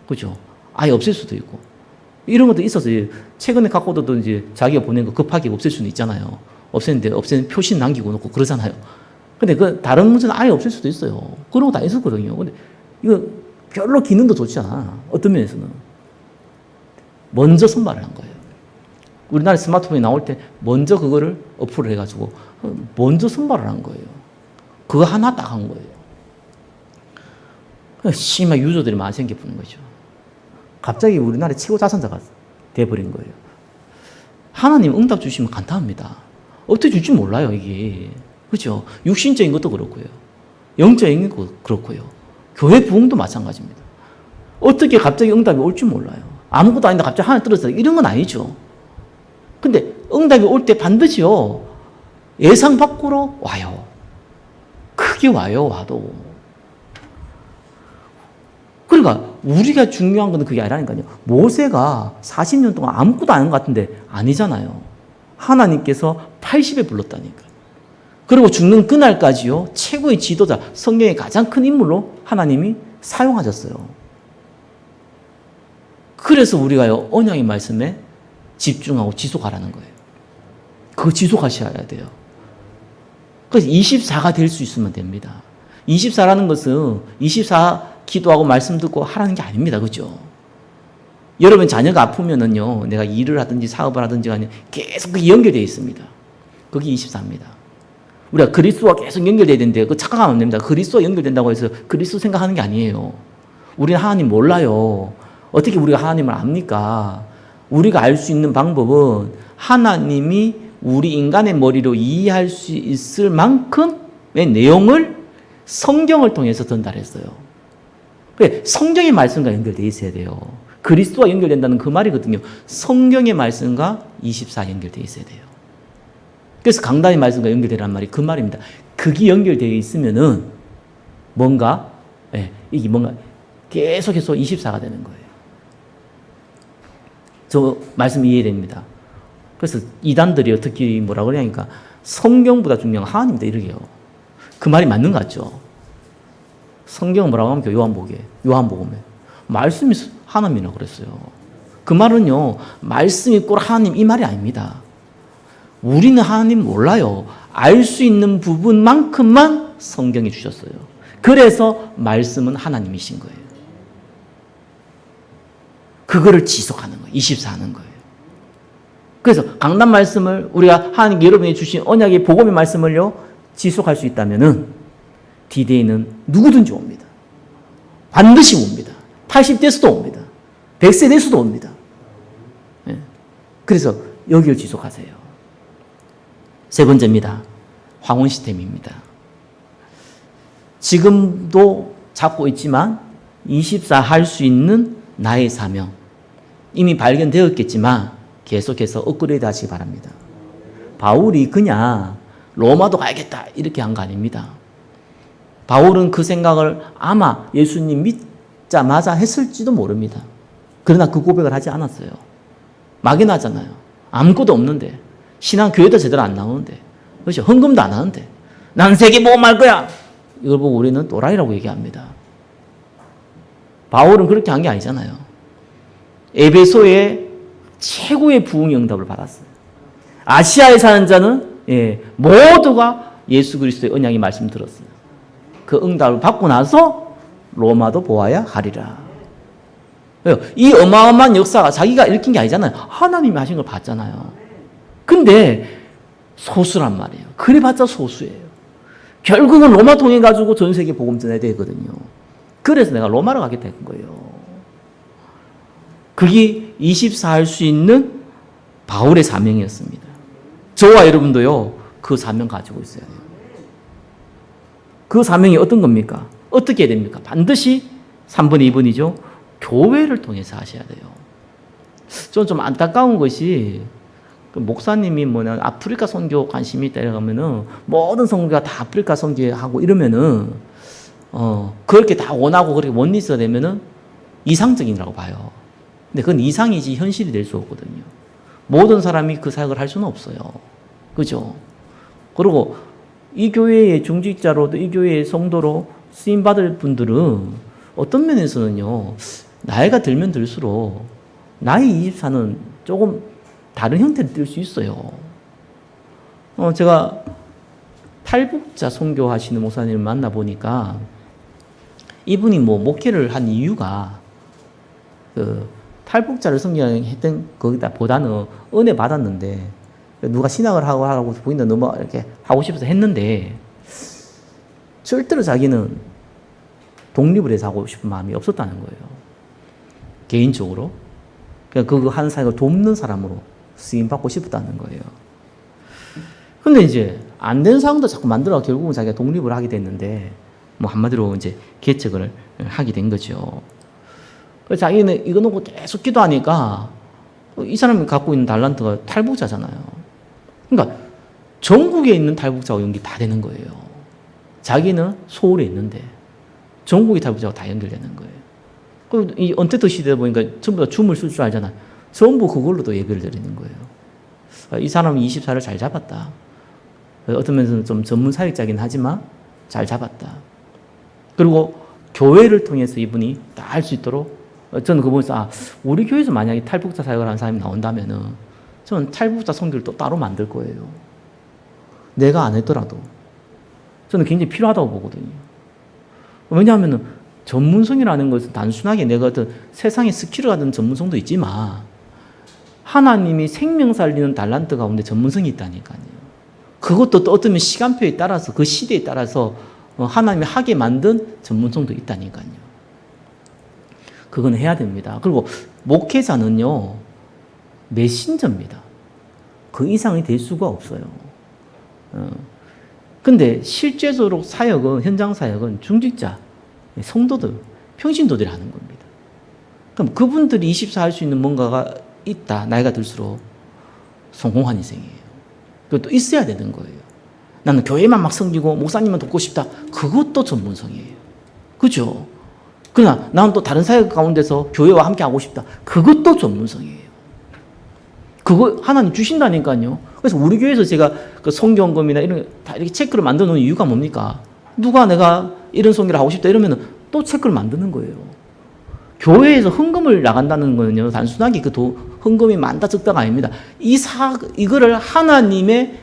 그죠? 아예 없앨 수도 있고 이런 것도 있었어요. 최근에 카카오톡도 이제 자기가 보낸 거 급하게 없앨 수는 있잖아요. 없애는데 없애는 표시 남기고 놓고 그러잖아요. 근데 그 다른 문제는 아예 없앨 수도 있어요. 그런 거 다 있었거든요. 근데 이거 별로 기능도 좋지 않아. 어떤 면에서는 먼저 선발을 한 거예요. 우리나라 스마트폰이 나올 때 먼저 그거를 어플을 해가지고 먼저 선발을 한 거예요. 그거 하나 딱 한 거예요. 심한 유저들이 많이 생겨버린 거죠. 갑자기 우리나라 최고 자산자가 돼버린 거예요. 하나님 응답 주시면 간단합니다. 어떻게 줄지 몰라요, 이게. 그렇죠? 육신적인 것도 그렇고요. 영적인 것도 그렇고요. 교회 부흥도 마찬가지입니다. 어떻게 갑자기 응답이 올지 몰라요. 아무것도 아닌데 갑자기 하나 떨어져서 이런 건 아니죠. 근데 응답이 올 때 반드시요, 예상 밖으로 와요. 크게 와요, 와도. 그러니까 우리가 중요한 건 그게 아니라니까요. 모세가 40년 동안 아무것도 안 한 것 같은데 아니잖아요. 하나님께서 80에 불렀다니까. 그리고 죽는 그날까지요, 최고의 지도자, 성경의 가장 큰 인물로 하나님이 사용하셨어요. 그래서 우리가요, 언약의 말씀에 집중하고 지속하라는 거예요. 그거 지속하셔야 돼요. 그래서 24가 될 수 있으면 됩니다. 24라는 것은 24 기도하고 말씀 듣고 하라는 게 아닙니다. 그죠? 여러분 자녀가 아프면은요, 내가 일을 하든지 사업을 하든지 간에 계속 그게 연결되어 있습니다. 그게 24입니다. 우리가 그리스도와 계속 연결되어야 되는데 그 착각하면 안 됩니다. 그리스도와 연결된다고 해서 그리스도 생각하는 게 아니에요. 우리는 하나님 몰라요. 어떻게 우리가 하나님을 압니까? 우리가 알 수 있는 방법은 하나님이 우리 인간의 머리로 이해할 수 있을 만큼의 내용을 성경을 통해서 전달했어요. 성경의 말씀과 연결되어 있어야 돼요. 그리스도와 연결된다는 그 말이거든요. 성경의 말씀과 24 연결되어 있어야 돼요. 그래서 강단의 말씀과 연결되라는 말이 그 말입니다. 그게 연결되어 있으면은 뭔가, 이게 뭔가 계속해서 24가 되는 거예요. 저 말씀 이해됩니다. 그래서 이단들이 어떻게 뭐라고 그러냐니까 성경보다 중요한 건 하나님이다 이러게요. 그 말이 맞는 것 같죠? 성경은 뭐라고 합니까? 요한복음에. 말씀이 하나님이라고 그랬어요. 그 말은요, 말씀이 꼭 하나님 이 말이 아닙니다. 우리는 하나님 몰라요. 알 수 있는 부분만큼만 성경이 주셨어요. 그래서 말씀은 하나님이신 거예요. 그거를 지속하는 거예요. 24 하는 거예요. 그래서 강단 말씀을 우리가 하나님 여러분이 주신 언약의 복음의 말씀을요, 지속할 수 있다면은 D-Day는 누구든지 옵니다. 반드시 옵니다. 80대에서도 옵니다. 100세대에서도 옵니다. 그래서 여기를 지속하세요. 세 번째입니다. 황혼 시스템입니다. 지금도 잡고 있지만 24 할 수 있는 나의 사명. 이미 발견되었겠지만 계속해서 업그레이드 하시기 바랍니다. 바울이 그냥 로마도 가야겠다 이렇게 한 거 아닙니다. 바울은 그 생각을 아마 예수님 믿자마자 했을지도 모릅니다. 그러나 그 고백을 하지 않았어요. 막연하잖아요. 아무것도 없는데, 신앙 교회도 제대로 안 나오는데, 그렇죠? 헌금도 안 하는데, 난 세계 보고 말 거야. 이걸 보고 우리는 또라이라고 얘기합니다. 바울은 그렇게 한 게 아니잖아요. 에베소에 최고의 부흥의 응답을 받았어요. 아시아에 사는 자는 모두가 예수 그리스도의 언약의 말씀 들었어요. 그 응답을 받고 나서 로마도 보아야 하리라. 이 어마어마한 역사가 자기가 일으킨 게 아니잖아요. 하나님이 하신 걸 봤잖아요. 근데 소수란 말이에요. 그래봤자 소수예요. 결국은 로마 통해 가지고 전 세계 복음 전해야 되거든요. 그래서 내가 로마로 가게 된 거예요. 그게 24 할 수 있는 바울의 사명이었습니다. 저와 여러분도요, 그 사명 가지고 있어야 돼요. 그 사명이 어떤 겁니까? 어떻게 해야 됩니까? 반드시 3번, 2번이죠. 교회를 통해서 하셔야 돼요. 저는 좀 안타까운 것이, 목사님이 아프리카 선교 관심이 있다 이러면은 모든 선교가 다 아프리카 선교하고 이러면은 그렇게 다 원하고 그렇게 원리스가 되면은 이상적이라고 봐요. 근데 그건 이상이지 현실이 될 수 없거든요. 모든 사람이 그 사역을 할 수는 없어요. 그죠? 그리고 이 교회의 중직자로도 이 교회의 성도로 쓰임받을 분들은 어떤 면에서는요, 나이가 들면 들수록 나이 24는 조금 다른 형태를 띌 수 있어요. 제가 탈북자 선교하시는 목사님을 만나보니까 이분이 목회를 한 이유가 탈북자를 선교했던 거기다 보다는 은혜 받았는데 누가 신학을 하고 보인다 너무 이렇게 하고 싶어서 했는데 절대로 자기는 독립을 해서 하고 싶은 마음이 없었다는 거예요. 개인적으로. 그거 하는 사역을 돕는 사람으로 쓰임받고 싶었다는 거예요. 근데 이제 안 된 상황도 자꾸 만들어 결국은 자기가 독립을 하게 됐는데 한마디로 이제 개척을 하게 된 거죠. 그래서 자기는 이거 놓고 계속 기도하니까 이 사람이 갖고 있는 달란트가 탈북자잖아요. 그러니까 전국에 있는 탈북자와 연결이 다 되는 거예요. 자기는 서울에 있는데 전국의 탈북자와 다 연결되는 거예요. 그리고 이 언택트 시대에 보니까 전부 다 줌을 쓸 줄 알잖아요. 전부 그걸로도 예배를 드리는 거예요. 이 사람은 24를 잘 잡았다. 어떤 면에서는 좀 전문 사역자긴 하지만 잘 잡았다. 그리고 교회를 통해서 이분이 다 할 수 있도록 저는 그거 보면서 우리 교회에서 만약에 탈북자 사역을 하는 사람이 나온다면은 저는 탈북자 선교를 또 따로 만들 거예요. 내가 안 했더라도 저는 굉장히 필요하다고 보거든요. 왜냐하면 전문성이라는 것은 단순하게 내가 어떤 세상의 스킬을 가진 전문성도 있지만 하나님이 생명 살리는 달란트 가운데 전문성이 있다니까요. 그것도 또 어떤 시간표에 따라서 그 시대에 따라서 하나님이 하게 만든 전문성도 있다니까요. 그건 해야 됩니다. 그리고 목회자는요, 메신저입니다. 그 이상이 될 수가 없어요. 근데 실제적으로 사역은, 현장 사역은 중직자, 성도들, 평신도들이 하는 겁니다. 그럼 그분들이 24 할 수 있는 뭔가가 있다, 나이가 들수록 성공한 인생이에요. 그것도 있어야 되는 거예요. 나는 교회만 막 섬기고 목사님만 돕고 싶다. 그것도 전문성이에요. 그죠? 그러나 나는 또 다른 사역 가운데서 교회와 함께 하고 싶다. 그것도 전문성이에요. 그거 하나님 주신다니까요. 그래서 우리 교회에서 제가 그 성경검이나 이런 다 이렇게 체크를 만들어 놓은 이유가 뭡니까? 누가 내가 이런 성경을 하고 싶다 이러면 또 체크를 만드는 거예요. 교회에서 헌금을 나간다는 거는요, 단순하게 헌금이 많다 적다가 아닙니다. 이거를 하나님의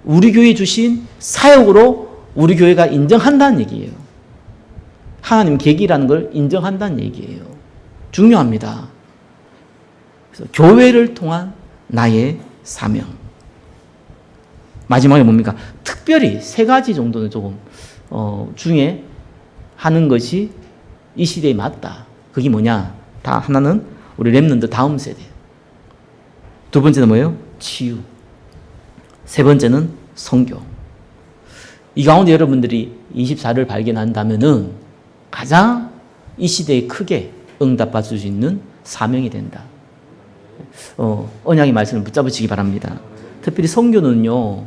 우리 교회에 주신 사역으로 우리 교회가 인정한다는 얘기예요. 하나님 계기라는 걸 인정한다는 얘기예요. 중요합니다. 그래서 교회를 통한 나의 사명. 마지막에 뭡니까? 특별히 3가지 정도는 조금 중에 하는 것이 이 시대에 맞다. 그게 뭐냐? 다 하나는 우리 렘넌트 다음 세대. 2번째는 뭐예요? 치유. 3번째는 선교. 이 가운데 여러분들이 24를 발견한다면은 가장 이 시대에 크게 응답받을 수 있는 사명이 된다. 언약의 말씀을 붙잡으시기 바랍니다. 특별히 선교는요,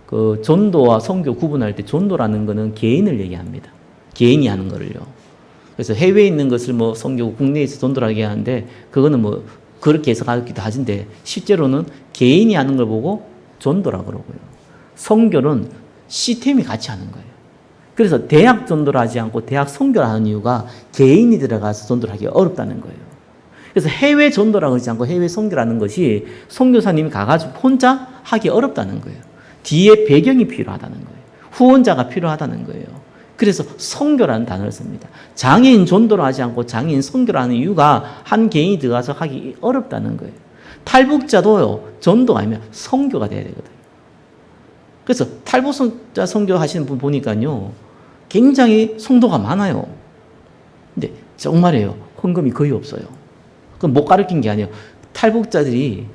그 전도와 선교 구분할 때 전도라는 것은 개인을 얘기합니다. 개인이 하는 거를요. 그래서 해외에 있는 것을 뭐 선교, 국내에서 전도라고 얘기하는데 그거는 뭐 그렇게 해석하기도 하신데 실제로는 개인이 하는 걸 보고 전도라고 그러고요. 선교는 시스템이 같이 하는 거예요. 그래서 대학 전도를 하지 않고 대학 선교를 하는 이유가 개인이 들어가서 전도를 하기 어렵다는 거예요. 그래서 해외 전도라고 하지 않고 해외 선교라는 것이 선교사님이 가가지고 혼자 하기 어렵다는 거예요. 뒤에 배경이 필요하다는 거예요. 후원자가 필요하다는 거예요. 그래서 선교라는 단어를 씁니다. 장애인 전도를 하지 않고 장애인 선교를 하는 이유가 한 개인이 들어가서 하기 어렵다는 거예요. 탈북자도요, 전도가 아니면 선교가 돼야 되거든요. 그래서 탈북자 선교 하시는 분 보니까요, 굉장히 성도가 많아요. 근데 정말이에요. 헌금이 거의 없어요. 그건 못 가르친 게 아니에요. 탈북자들이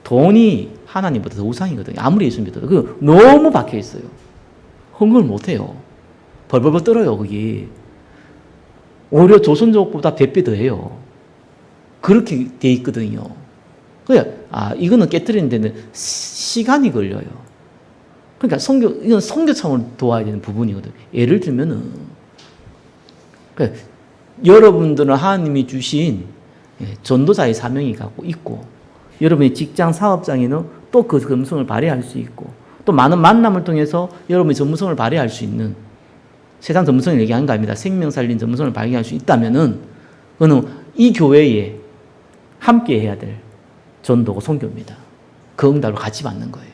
돈이 하나님보다 더 우상이거든요. 아무리 예수 믿어도. 그 너무 박혀 있어요. 헌금을 못 해요. 벌벌벌 떨어요, 거기. 오히려 조선족보다 100배 더 해요. 그렇게 돼 있거든요. 이거는 깨뜨리는 데는 시간이 걸려요. 그러니까 이건 선교청을 도와야 되는 부분이거든요. 예를 들면은, 그러니까 여러분들은 하나님이 주신 전도자의 사명이 갖고 있고, 여러분의 직장 사업장에는 또 그 전문성을 발휘할 수 있고, 또 많은 만남을 통해서 여러분의 전문성을 발휘할 수 있는, 세상 전문성을 얘기하는 거 아닙니다. 생명 살린 전문성을 발휘할 수 있다면은, 그거는 이 교회에 함께 해야 될 전도고 선교입니다. 그 응답을 같이 받는 거예요.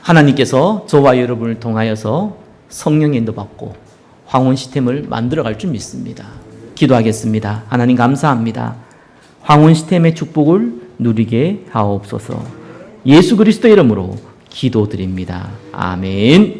하나님께서 저와 여러분을 통하여서 성령 인도받고 황혼 시스템을 만들어갈 줄 믿습니다. 기도하겠습니다. 하나님 감사합니다. 황혼 시스템의 축복을 누리게 하옵소서. 예수 그리스도 이름으로 기도드립니다. 아멘.